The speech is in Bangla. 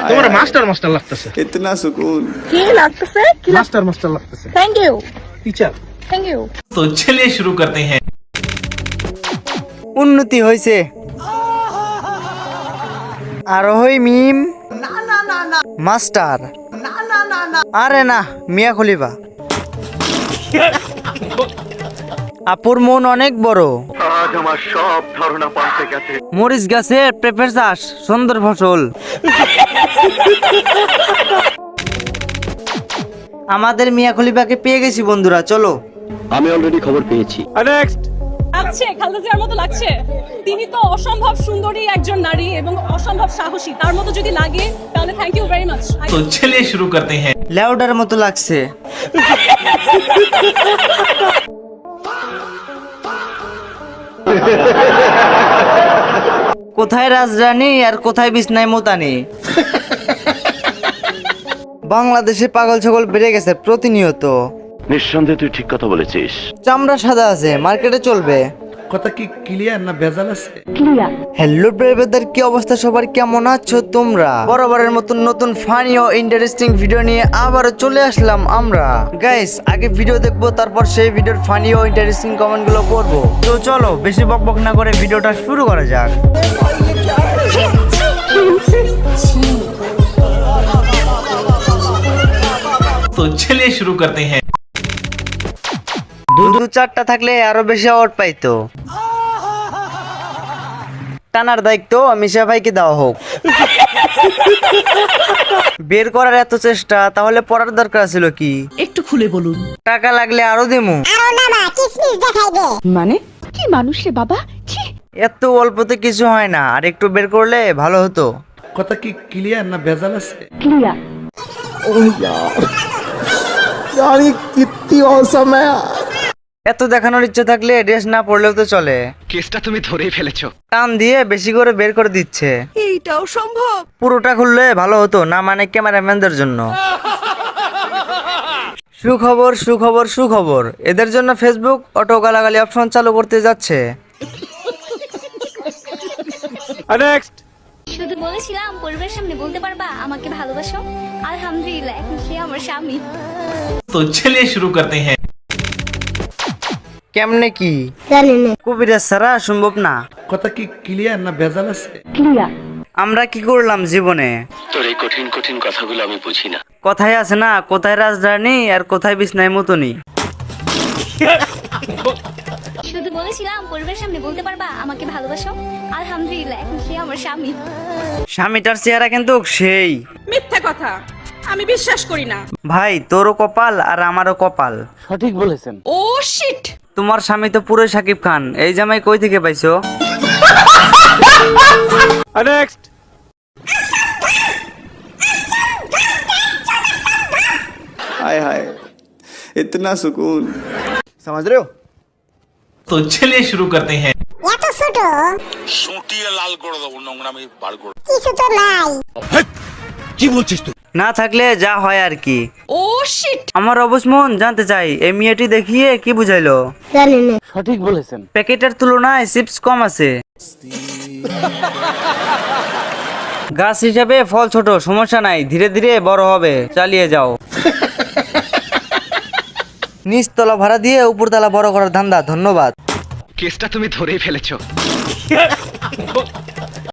তোমার মাস্টার মাস্টার লাগতেছে। इतना सुकून কি লাগতেছে? কি মাস্টার মাস্টার লাগতেছে। Thank you, teacher. Thank you. तो चलिए शुरू करते हैं। উন্নতি হয়েছে আর হই মিম মাস্টার আরে না মিয়া খলিফা আপুর মন অনেক বড় আজ আমার সব ধারণা পাল্টে গেছে। মরিচ গাছে পেঁপের চাষ সুন্দর ফসল আমাদের মিয়া খলিফাকে পেয়ে গেছি বন্ধুরা, চলো। আমি অলরেডি খবর পেয়েছি। লাগছে খালেদা জিয়ার মতো লাগছে। তিনি তো অসম্ভব সুন্দরী একজন নারী এবং অসম্ভব সাহসী। তার মতো যদি লাগে তাহলে থ্যাংক ইউ ভেরি মাচ। तो चलिए शुरू करते हैं। লেউডার মতো লাগছে। কোথায় রাজরানী আর কোথায় বিছনায় মোতানি। বাংলাদেশে পাগল ছাগল বেড়ে গেছে প্রতিনিয়ত। নিঃসন্দেহে তুই ঠিক কথা বলেছিস। চামড়া সাদা আছে, মার্কেটে চলবে। কথা কি ক্লিয়ার না ভেজাল আছে? হ্যালো ব্রেভেদের, কি অবস্থা সবার, কেমন আছো তোমরা? বরাবরের মতন নতুন ফানি ও ইন্টারেস্টিং ভিডিও নিয়ে আবারও চলে আসলাম আমরা। গাইস, আগে ভিডিও দেখবো, তারপর সেই ভিডিওর ফানি ও ইন্টারেস্টিং কমেন্টগুলো পড়বো। তো চলো বেশি বকবক না করে ভিডিওটা শুরু করা যাক। तो चलिए शुरू करते हैं। দু চারটা থাকলে আরো বেশি অ্যাওয়ার্ড পাইতো। টানার দায়িত্ব মিশা ভাইকে দেওয়া হোক। বের করার এত চেষ্টা, তাহলে পড়ার দরকার ছিল কি? একটু খুলে বলুন। টাকা লাগলে আরো দেমু। মানে কি মানুষ রে বাবা? ছি। এত অল্পতে কিছু হয় না, আর একটু বের করলে ভালো হতো। কথা কি ক্লিয়ার না ভেজাল আছে? এত দেখানোর ইচ্ছে থাকলে ড্রেস না পড়লেও তো চলে। কেসটা তুমি ধরেই ফেলেছো। টান দিয়ে বেশি করে বের করে দিচ্ছে। এইটাও সম্ভব? পুরোটা খুললে ভালো হতো না, মানে ক্যামেরাম্যানদের জন্য। সুখবর সুখবর সুখবর, এদের জন্য ফেসবুক অটো গালাগালি অপশন চালু করতে যাচ্ছে। শুধু বলেছিলাম পরিবারের সামনে বলতে পারবা আমাকে ভালোবাসো। আলহামদুলিল্লাহ এখন সে আমার স্বামী। तो चलिए शुरू करते हैं। কেমনে কি কবিরাজ ছাড়া সম্ভব না। কথা কি ক্লিয়ার না ভেজাল আছে? আমরা কি করলাম জীবনে? তোর এই কঠিন কঠিন কথাগুলো আমি বুঝি না। কথায় আছে না, কোথায় রাজরানী আর কোথায় বিছনায় মতনি। শুধু বলেছিলাম পরিবারের সামনে বলতে পারবা আমাকে ভালোবাসো। আলহামদুলিল্লাহ এখন সে আমার স্বামী। স্বামীটার চেহারা কিন্তু সেই। মিথ্যা কথা, আমি বিশ্বাস করি না। ভাই, তোরও কপাল আর আমারও কপাল। ও শিট। তোমার স্বামী তো পুরো শাকিব খান, এই জামাই কই থেকে পাইছো? हाय हाय इतना सुकून समझ रहे हो? तो चलिए शुरू करते हैं। সুটিয়ে লাল করে দেবো, নোংরামি বার করে। না থাকলে যা হয় আর কি। ও শিট। আমার অবসমন জানতে চাই, এই মেয়েটি দেখিয়ে কি বুঝাইলো? সঠিক বলেছেন, প্যাকেটের তুলনায় চিপস কম আছে। গাছ হিসাবে ফল ছোট, সমস্যা নাই, ধীরে ধীরে বড় হবে, চালিয়ে যাও। নিচতলা ভাড়া দিয়ে উপরতলা বড় করার ধান্দা। ধন্যবাদ। কেসটা তুমি ধরেই ফেলেছো।